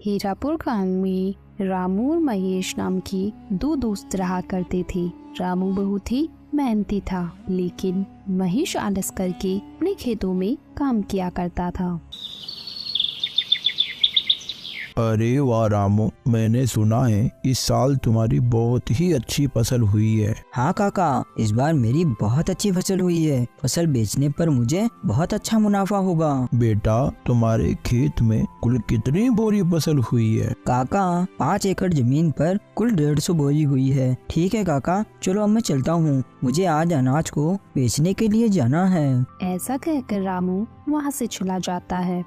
हीरापुर गांव में रामू और महेश नाम के दो दोस्त रहा करते थे। रामू बहुत ही मेहनती था, लेकिन महेश आलस करके अपने खेतों में काम किया करता था। अरे वाह रामू, मैंने सुना है इस साल तुम्हारी बहुत ही अच्छी फसल हुई है। हाँ काका, इस बार मेरी बहुत अच्छी फसल हुई है। फसल बेचने पर मुझे बहुत अच्छा मुनाफा होगा। बेटा, तुम्हारे खेत में कुल कितनी बोरी फसल हुई है? काका, 5 एकड़ जमीन पर कुल 150 बोरी हुई है। ठीक है काका, चलो अब मैं चलता हूँ, मुझे आज अनाज को बेचने के लिए जाना है। ऐसा कहकर रामू वहाँ से चला जाता है।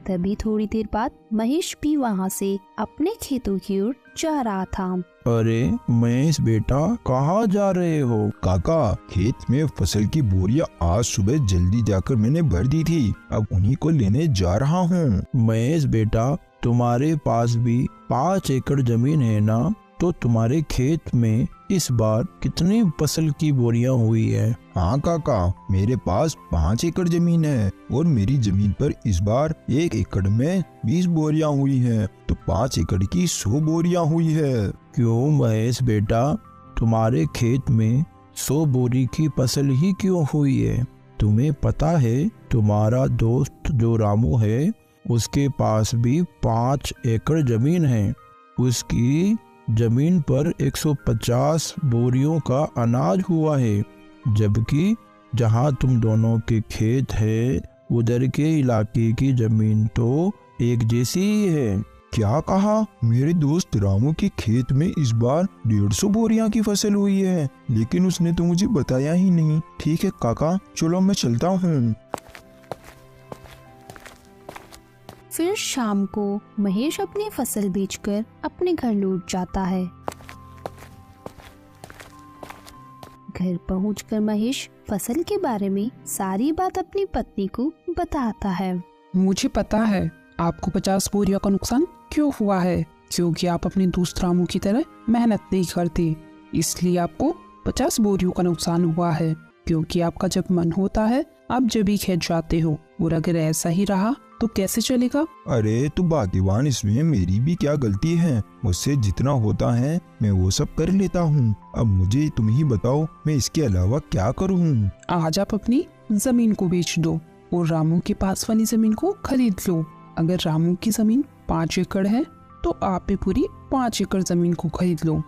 तभी थोड़ी देर बाद महेश भी वहाँ से अपने खेतों की ओर जा रहा था। अरे महेश बेटा, कहाँ जा रहे हो? काका, खेत में फसल की बोरियां आज सुबह जल्दी जाकर मैंने भर दी थी, अब उन्हीं को लेने जा रहा हूँ। महेश बेटा, तुम्हारे पास भी 5 एकड़ जमीन है ना? तो तुम्हारे खेत में इस बार कितनी फसल की बोरियां हुई है? हाँ काका, मेरे पास 5 एकड़ जमीन है और मेरी जमीन पर इस बार 1 एकड़ में 20 बोरियां हुई हैं, तो 5 एकड़ की 100 बोरियां हुई है। क्यों महेश बेटा, तुम्हारे खेत में 100 बोरी की फसल ही क्यों हुई है? तुम्हें पता है तुम्हारा दोस्त जो रामू है, उसके पास भी 5 एकड़ जमीन है। उसकी जमीन पर 150 बोरियों का अनाज हुआ है, जबकि जहां तुम दोनों के खेत है उधर के इलाके की जमीन तो एक जैसी ही है। क्या कहा? मेरे दोस्त रामू के खेत में इस बार 150 बोरियां की फसल हुई है, लेकिन उसने तो मुझे बताया ही नहीं। ठीक है काका, चलो मैं चलता हूँ। फिर शाम को महेश अपनी फसल बेचकर अपने घर लौट जाता है। घर पहुंचकर महेश फसल के बारे में सारी बात अपनी पत्नी को बताता है। मुझे पता है आपको 50 बोरियों का नुकसान क्यों हुआ है, क्योंकि आप अपने दोस्त रामू की तरह मेहनत नहीं करते, इसलिए आपको 50 बोरियों का नुकसान हुआ है। क्योंकि आपका जब मन होता है आप जब भी खेत जाते हो, और अगर ऐसा ही रहा तो कैसे चलेगा? अरे तू भाग्यवान, इसमें मेरी भी क्या गलती है? मुझसे जितना होता है मैं वो सब कर लेता हूँ। अब मुझे तुम ही बताओ, मैं इसके अलावा क्या करूँ? आज आप अपनी जमीन को बेच दो और रामू के पास वाली जमीन को खरीद लो। अगर रामू की जमीन 5 एकड़ है तो आप भी पूरी 5 एकड़ जमीन को खरीद लो,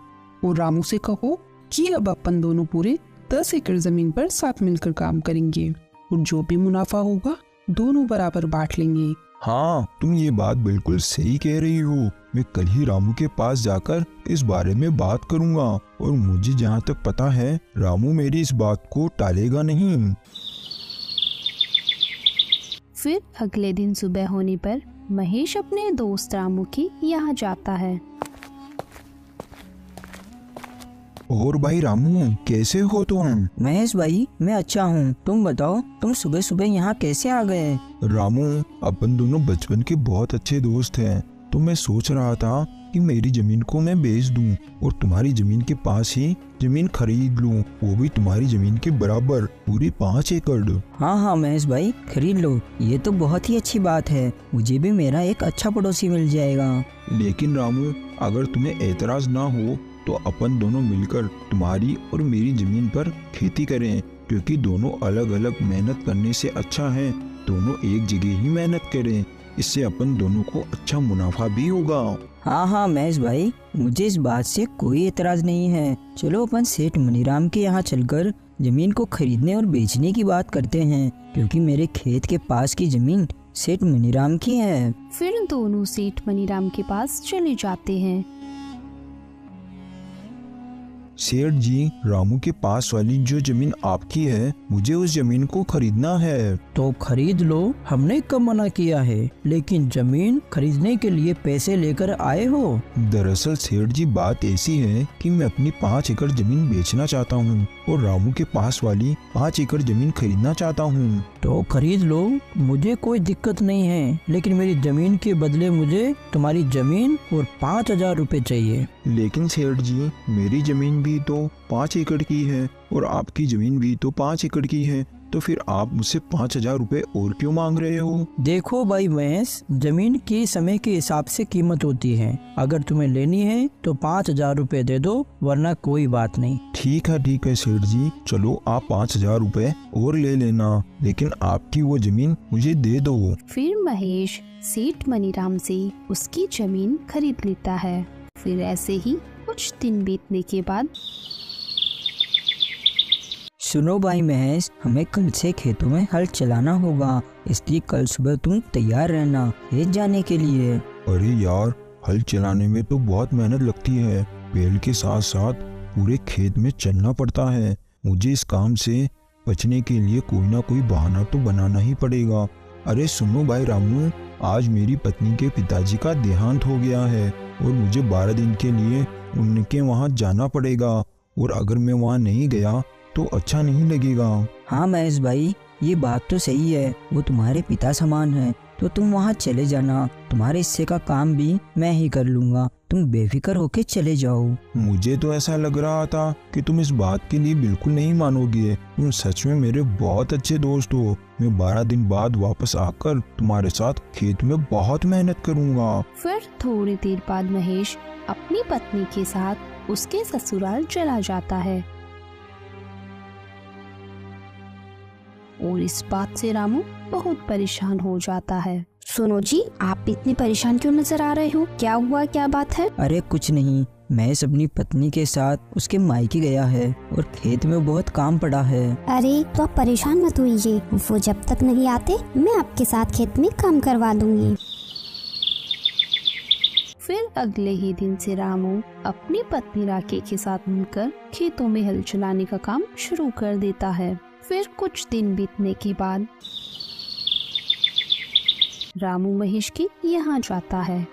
और रामू से कहो कि अब अपन दोनों पूरे 10 एकड़ जमीन पर साथ मिलकर काम करेंगे, और जो भी मुनाफा होगा दोनों बराबर बांट लेंगे। हाँ, तुम ये बात बिल्कुल सही कह रही हो। मैं कल ही रामू के पास जाकर इस बारे में बात करूँगा, और मुझे जहाँ तक पता है रामू मेरी इस बात को टालेगा नहीं। फिर अगले दिन सुबह होने पर महेश अपने दोस्त रामू के यहाँ जाता है। और भाई रामू, कैसे हो तुम? महेश भाई, मैं अच्छा हूँ, तुम बताओ, तुम सुबह सुबह यहाँ कैसे आ गए? रामू, अपन दोनों बचपन के बहुत अच्छे दोस्त हैं, तो मैं सोच रहा था कि मेरी जमीन को मैं बेच दूं और तुम्हारी जमीन के पास ही जमीन खरीद लूं, वो भी तुम्हारी जमीन के बराबर, पूरी 5 एकड़। हाँ हाँ महेश भाई, खरीद लो, ये तो बहुत ही अच्छी बात है, मुझे भी मेरा एक अच्छा पड़ोसी मिल जाएगा। लेकिन रामू, अगर तुम्हें ऐतराज ना हो तो अपन दोनों मिलकर तुम्हारी और मेरी जमीन पर खेती करें, क्योंकि दोनों अलग अलग मेहनत करने से अच्छा है दोनों एक जगह ही मेहनत करें, इससे अपन दोनों को अच्छा मुनाफा भी होगा। हाँ हाँ महेश भाई, मुझे इस बात से कोई एतराज नहीं है। चलो अपन सेठ मनीराम के यहाँ चलकर जमीन को खरीदने और बेचने की बात करते हैं, क्योंकि मेरे खेत के पास की जमीन सेठ मनीराम की है। फिर दोनों सेठ मनीराम के पास चले जाते हैं। सेठ जी, रामू के पास वाली जो जमीन आपकी है, मुझे उस जमीन को खरीदना है। तो खरीद लो, हमने कब मना किया है, लेकिन जमीन खरीदने के लिए पैसे लेकर आए हो? दरअसल सेठ जी, बात ऐसी है कि मैं अपनी 5 एकड़ जमीन बेचना चाहता हूँ और रामू के पास वाली 5 एकड़ जमीन खरीदना चाहता हूँ। तो खरीद लो, मुझे कोई दिक्कत नहीं है, लेकिन मेरी जमीन के बदले मुझे तुम्हारी जमीन और 5,000 रुपए चाहिए। लेकिन सेठ जी, मेरी जमीन भी तो 5 एकड़ की है और आपकी जमीन भी तो 5 एकड़ की है, तो फिर आप मुझसे 5,000 रुपए और क्यों मांग रहे हो? देखो भाई महेश, जमीन की समय के हिसाब से कीमत होती है। अगर तुम्हें लेनी है तो 5,000 रुपए दे दो, वरना कोई बात नहीं। ठीक है सेठ जी, चलो आप 5,000 रुपए और ले लेना, लेकिन आपकी वो जमीन मुझे दे दो। फिर महेश सेठ मनीराम से उसकी जमीन खरीद लेता है। फिर ऐसे ही कुछ दिन बीतने के बाद सुनो भाई महेश, हमें कल से खेतों में हल चलाना होगा, इसलिए कल सुबह तुम तैयार रहना खेत जाने के लिए। अरे यार, हल चलाने में तो बहुत मेहनत लगती है, बैल के साथ साथ पूरे खेत में चलना पड़ता है। मुझे इस काम से बचने के लिए कोई ना कोई बहाना तो बनाना ही पड़ेगा। अरे सुनो भाई रामू, आज मेरी पत्नी के पिताजी का देहांत हो गया है और मुझे 12 दिन के लिए उनके वहाँ जाना पड़ेगा, और अगर मैं वहाँ नहीं गया तो अच्छा नहीं लगेगा। हाँ महेश भाई, ये बात तो सही है, वो तुम्हारे पिता समान है, तो तुम वहाँ चले जाना, तुम्हारे हिस्से का काम भी मैं ही कर लूँगा, तुम बेफिक्र होके चले जाओ। मुझे तो ऐसा लग रहा था कि तुम इस बात के लिए बिल्कुल नहीं मानोगे, तुम सच में मेरे बहुत अच्छे दोस्त हो। मैं 12 दिन बाद वापस आकर तुम्हारे साथ खेत में बहुत मेहनत करूँगा। फिर थोड़ी देर बाद महेश अपनी पत्नी के साथ उसके ससुराल चला जाता है, और इस बात से रामू बहुत परेशान हो जाता है। सुनो जी, आप इतने परेशान क्यों नजर आ रहे हो? क्या हुआ, क्या बात है? अरे कुछ नहीं, महेश अपनी पत्नी के साथ उसके मायके गया है और खेत में बहुत काम पड़ा है। अरे तो आप परेशान मत होइए, वो जब तक नहीं आते मैं आपके साथ खेत में काम करवा दूंगी। फिर अगले ही दिन से रामू अपनी पत्नी राके के साथ मिलकर खेतों में हल चलाने का काम शुरू कर देता है। फिर कुछ दिन बीतने के बाद रामू महेश के यहाँ जाता है।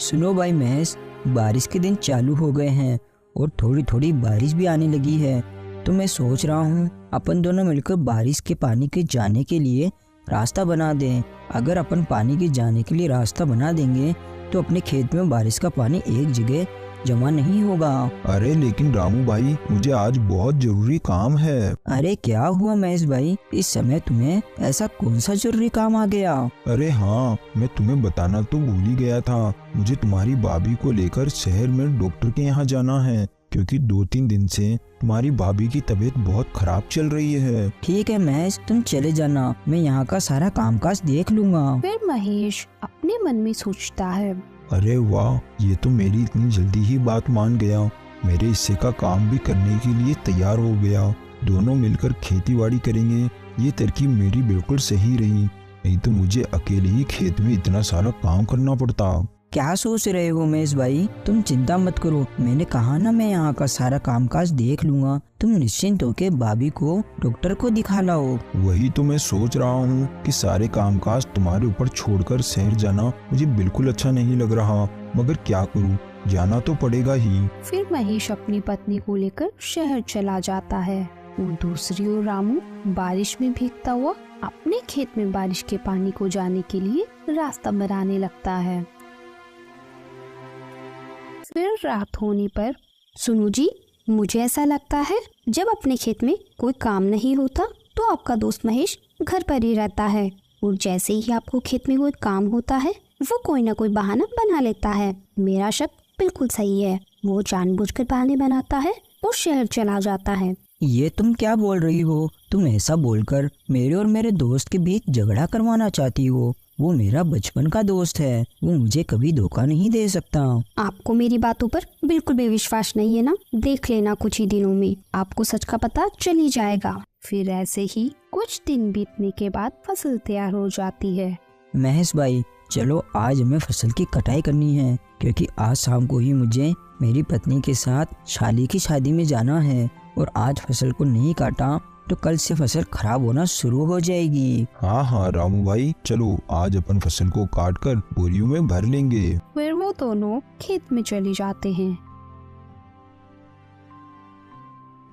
सुनो भाई महेश, बारिश के दिन चालू हो गए हैं और थोड़ी थोड़ी बारिश भी आने लगी है, तो मैं सोच रहा हूँ अपन दोनों मिलकर बारिश के पानी के जाने के लिए रास्ता बना दें। अगर अपन पानी के जाने के लिए रास्ता बना देंगे तो अपने खेत में बारिश का पानी एक जगह जमा नहीं होगा। अरे लेकिन रामू भाई, मुझे आज बहुत जरूरी काम है। अरे क्या हुआ महेश भाई, इस समय तुम्हें ऐसा कौन सा जरूरी काम आ गया? अरे हाँ, मैं तुम्हें बताना तो भूल ही गया था, मुझे तुम्हारी भाभी को लेकर शहर में डॉक्टर के यहाँ जाना है, क्योंकि 2-3 दिन से तुम्हारी भाभी की तबीयत बहुत खराब चल रही है। ठीक है महेश, तुम चले जाना, मैं यहाँ का सारा कामकाज देख लूँगा। फिर महेश अपने मन में सोचता है, अरे वाह, ये तो मेरी इतनी जल्दी ही बात मान गया, मेरे हिस्से का काम भी करने के लिए तैयार हो गया। दोनों मिलकर खेतीबाड़ी करेंगे, ये तरकीब मेरी बिल्कुल सही रही, नहीं तो मुझे अकेले ही खेत में इतना सारा काम करना पड़ता। क्या सोच रहे हो महेश भाई, तुम चिंता मत करो, मैंने कहा ना मैं यहाँ का सारा कामकाज देख लूँगा, तुम निश्चिंत होके भाभी को डॉक्टर को दिखा लाओ। वही तो मैं सोच रहा हूँ कि सारे कामकाज तुम्हारे ऊपर छोड़कर शहर जाना मुझे बिल्कुल अच्छा नहीं लग रहा, मगर क्या करूँ, जाना तो पड़ेगा ही। फिर महेश अपनी पत्नी को लेकर शहर चला जाता है, और दूसरी ओर रामू बारिश में भीगता हुआ अपने खेत में बारिश के पानी को जाने के लिए रास्ता बनाने लगता है। फिर रात होने पर सुनो जी, मुझे ऐसा लगता है जब अपने खेत में कोई काम नहीं होता तो आपका दोस्त महेश घर पर ही रहता है, और जैसे ही आपको खेत में कोई काम होता है वो कोई ना कोई बहाना बना लेता है। मेरा शक बिल्कुल सही है, वो जानबूझकर बहाने बनाता है और शहर चला जाता है। ये तुम क्या बोल रही हो? तुम ऐसा बोलकर मेरे और मेरे दोस्त के बीच झगड़ा करवाना चाहती हो? वो मेरा बचपन का दोस्त है, वो मुझे कभी धोखा नहीं दे सकता। आपको मेरी बातों पर बिल्कुल भी विश्वास नहीं है ना? देख लेना, कुछ ही दिनों में आपको सच का पता चल ही जाएगा। फिर ऐसे ही कुछ दिन बीतने के बाद फसल तैयार हो जाती है। महेश भाई, चलो आज हमें फसल की कटाई करनी है, क्योंकि आज शाम को ही मुझे मेरी पत्नी के साथ शाली की शादी में जाना है, और आज फसल को नहीं काटा तो कल से फसल खराब होना शुरू हो जाएगी। हाँ रामू भाई, चलो आज अपन फसल को काट कर बोरियों में भर लेंगे। फिर वो दोनों खेत में चले जाते हैं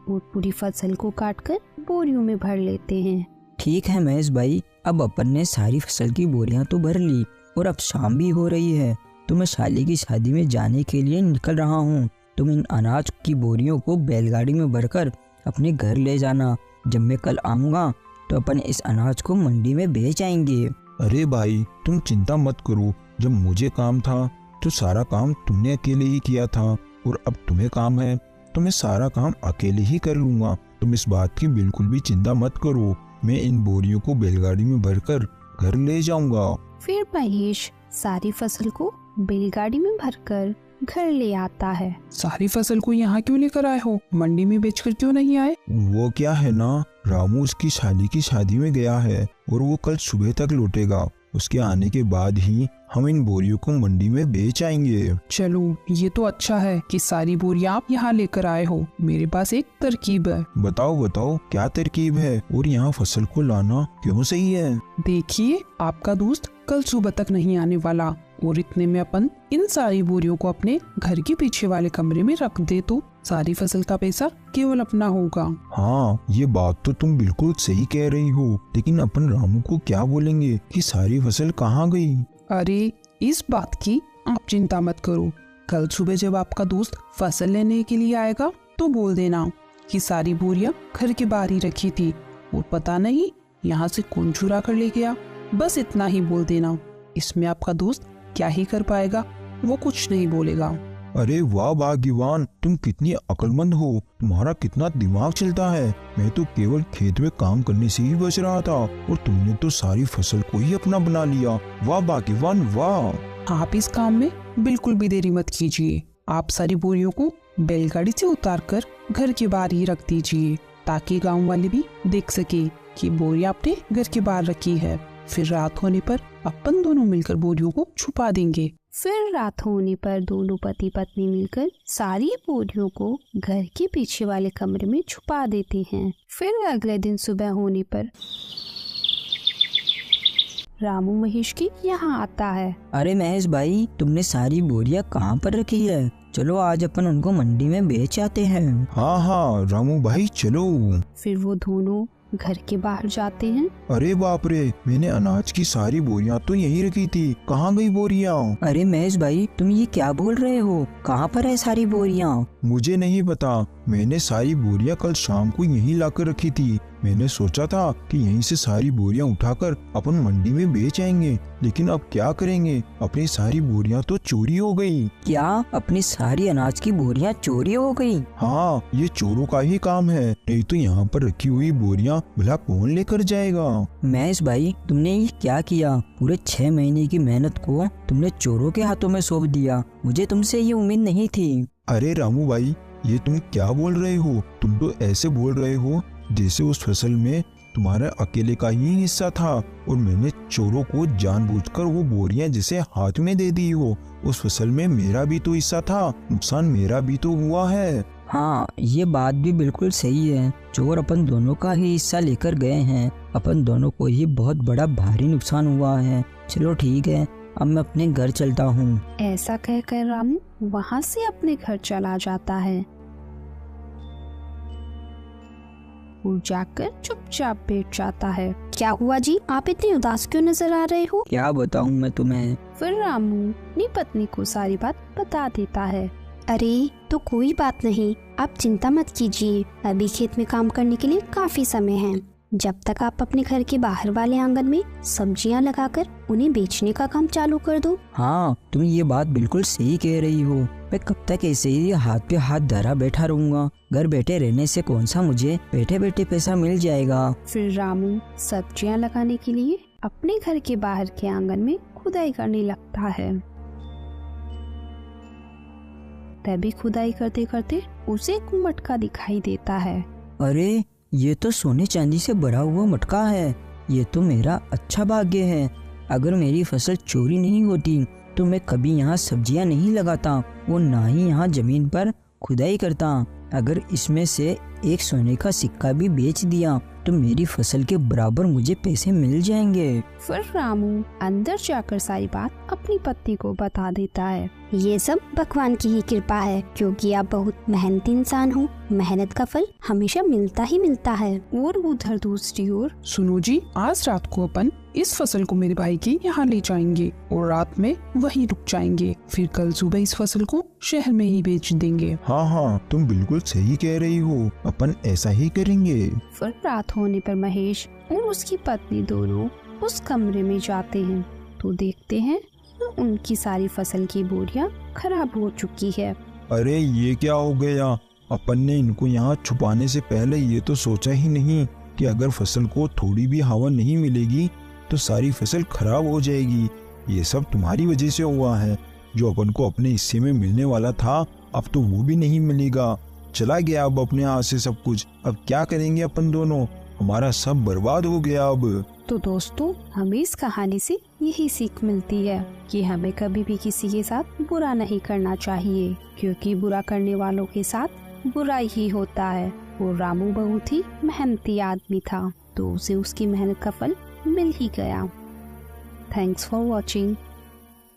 और पूरी फसल को काटकर बोरियों में भर लेते हैं। ठीक है महेश भाई, अब अपन ने सारी फसल की बोरियां तो भर ली और अब शाम भी हो रही है, तो मैं साली की शादी में जाने के लिए निकल रहा हूँ। तुम इन अनाज की बोरियों को बैलगाड़ी में भरकर अपने घर ले जाना। जब मैं कल आऊँगा तो अपन इस अनाज को मंडी में बेच आएंगे। अरे भाई तुम चिंता मत करो, जब मुझे काम था तो सारा काम तुमने अकेले ही किया था, और अब तुम्हें काम है तो मैं सारा काम अकेले ही कर लूँगा। तुम इस बात की बिल्कुल भी चिंता मत करो, मैं इन बोरियों को बैलगाड़ी में भरकर घर ले जाऊंगा। फिर महेश सारी फसल को बैलगाड़ी में भरकर घर ले आता है। सारी फसल को यहाँ क्यों लेकर आए हो? मंडी में बेचकर क्यों नहीं आए? वो क्या है ना, रामू उसकी साली की शादी में गया है और वो कल सुबह तक लौटेगा। उसके आने के बाद ही हम इन बोरियों को मंडी में बेच आएंगे। चलो ये तो अच्छा है कि सारी बोरियां आप यहाँ लेकर आए हो। मेरे पास एक तरकीब है। बताओ बताओ क्या तरकीब है, और यहाँ फसल को लाना क्यों सही है? देखिए, आपका दोस्त कल सुबह तक नहीं आने वाला, और इतने में अपन इन सारी बोरियों को अपने घर के पीछे वाले कमरे में रख दे तो सारी फसल का पैसा केवल अपना होगा। हाँ ये बात तो तुम बिल्कुल सही कह रही हो, लेकिन अपन रामू को क्या बोलेंगे कि सारी फसल कहाँ गई? अरे इस बात की आप चिंता मत करो। कल सुबह जब आपका दोस्त फसल लेने के लिए आएगा तो बोल देना कि सारी बोरियां घर के बाहर ही रखी थी और पता नहीं यहाँ से कौन चुरा कर ले गया। बस इतना ही बोल देना। इसमें आपका दोस्त क्या ही कर पाएगा, वो कुछ नहीं बोलेगा। अरे वाह भाग्यवान, तुम कितनी अक्लमंद हो, तुम्हारा कितना दिमाग चलता है। मैं तो केवल खेत में काम करने से ही बच रहा था और तुमने तो सारी फसल को ही अपना बना लिया। वाह भाग्यवान वाह। आप इस काम में बिल्कुल भी देरी मत कीजिए। आप सारी बोरियों को बैलगाड़ी से उतारकर घर के बाहर ही रख दीजिए, ताकि गांव वाले भी देख सके कि बोरियां आपने घर के बाहर रखी है। फिर रात होने पर अपन दोनों मिलकर बोरियों को छुपा देंगे। फिर रात होने पर दोनों पति पत्नी मिलकर सारी बोरियों को घर के पीछे वाले कमरे में छुपा देते हैं। फिर अगले दिन सुबह होने पर रामू महेश के यहाँ आता है। अरे महेश भाई, तुमने सारी बोरियां कहाँ पर रखी है? चलो आज अपन उनको मंडी में बेच आते हैं। हाँ हाँ रामू भाई चलो। फिर वो दोनों घर के बाहर जाते हैं। अरे बाप रे, मैंने अनाज की सारी बोरियां तो यहीं रखी थी, कहाँ गई बोरियां? अरे महेश भाई, तुम ये क्या बोल रहे हो? कहाँ पर है सारी बोरियां? मुझे नहीं पता, मैंने सारी बोरियां कल शाम को यहीं लाकर रखी थी। मैंने सोचा था कि यहीं से सारी बोरियां उठाकर अपन मंडी में बेच आएंगे, लेकिन अब क्या करेंगे, अपनी सारी बोरियां तो चोरी हो गई। क्या अपनी सारी अनाज की बोरियां चोरी हो गई? हाँ, ये चोरों का ही काम है, नहीं तो यहाँ पर रखी हुई बोरियां भला कौन लेकर जाएगा? महेश भाई, तुमने ये क्या किया? पूरे 6 महीने की मेहनत को तुमने चोरों के हाथों में सौंप दिया। मुझे तुमसे ये उम्मीद नहीं थी। अरे रामू भाई, ये तुम क्या बोल रहे हो? तुम तो ऐसे बोल रहे हो जैसे उस फसल में तुम्हारा अकेले का ही हिस्सा था और मैंने चोरों को जानबूझकर वो बोरियां जिसे हाथ में दे दी हो। उस फसल में मेरा भी तो हिस्सा था, नुकसान मेरा भी तो हुआ है। हाँ, ये बात भी बिल्कुल सही है। चोर अपन दोनों का ही हिस्सा लेकर गए हैं। अपन दोनों को ही बहुत बड़ा भारी नुकसान हुआ है। चलो ठीक है, अब मैं अपने घर चलता हूँ। ऐसा कहकर रामू वहाँ से अपने घर चला जाता है और जाकर चुपचाप बैठ जाता है। क्या हुआ जी, आप इतने उदास क्यों नजर आ रहे हो? क्या बताऊँ मैं तुम्हें। फिर रामू अपनी पत्नी को सारी बात बता देता है। अरे तो कोई बात नहीं, आप चिंता मत कीजिए। अभी खेत में काम करने के लिए काफी समय है। जब तक आप अपने घर के बाहर वाले आंगन में सब्जियां लगाकर उन्हें बेचने का काम चालू कर दो। हाँ, तुम ये बात बिल्कुल सही कह रही हो। मैं कब तक ऐसे ही हाथ पे हाथ धरा बैठा रहूंगा? घर बैठे रहने से कौन सा मुझे बैठे बैठे पैसा मिल जाएगा। फिर रामू सब्जियां लगाने के लिए अपने घर के बाहर के आंगन में खुदाई करने लगता है। तभी खुदाई करते करते उसे एक मटका दिखाई देता है। अरे ये तो सोने चांदी से भरा हुआ मटका है। ये तो मेरा अच्छा भाग्य है। अगर मेरी फसल चोरी नहीं होती तो मैं कभी यहाँ सब्जियाँ नहीं लगाता और ना ही यहाँ जमीन पर खुदाई करता। अगर इसमें से एक सोने का सिक्का भी बेच दिया तो मेरी फसल के बराबर मुझे पैसे मिल जाएंगे। फिर रामू अंदर जाकर सारी बात अपनी पत्नी को बता देता है। ये सब भगवान की ही कृपा है, क्योंकि आप बहुत मेहनती इंसान हो। मेहनत का फल हमेशा मिलता ही मिलता है। और उधर दूसरी ओर सुनो जी, आज रात को अपन इस फसल को मेरे भाई के यहाँ ले जाएंगे और रात में वहीं रुक जाएंगे। फिर कल सुबह इस फसल को शहर में ही बेच देंगे। हाँ हाँ, तुम बिल्कुल सही कह रही हो, अपन ऐसा ही करेंगे। फिर रात होने पर महेश और उसकी पत्नी दोनों उस कमरे में जाते हैं तो देखते हैं उनकी सारी फसल की बोरियां खराब हो चुकी है। अरे ये क्या हो गया? अपन ने इनको यहाँ छुपाने से पहले ये तो सोचा ही नहीं कि अगर फसल को थोड़ी भी हवा नहीं मिलेगी तो सारी फसल खराब हो जाएगी। ये सब तुम्हारी वजह से हुआ है। जो अपन को अपने हिस्से में मिलने वाला था अब तो वो भी नहीं मिलेगा। चला गया अब अपने हाथ से सब कुछ। अब क्या करेंगे अपन दोनों? हमारा सब बर्बाद हो गया अब। तो दोस्तों, हमें इस कहानी से यही सीख मिलती है कि हमें कभी भी किसी के साथ बुरा नहीं करना चाहिए, क्योंकि बुरा करने वालों के साथ बुरा ही होता है। वो रामू बहुत ही मेहनती आदमी था तो उसे उसकी मेहनत का फल मिल ही गया। Thanks for watching.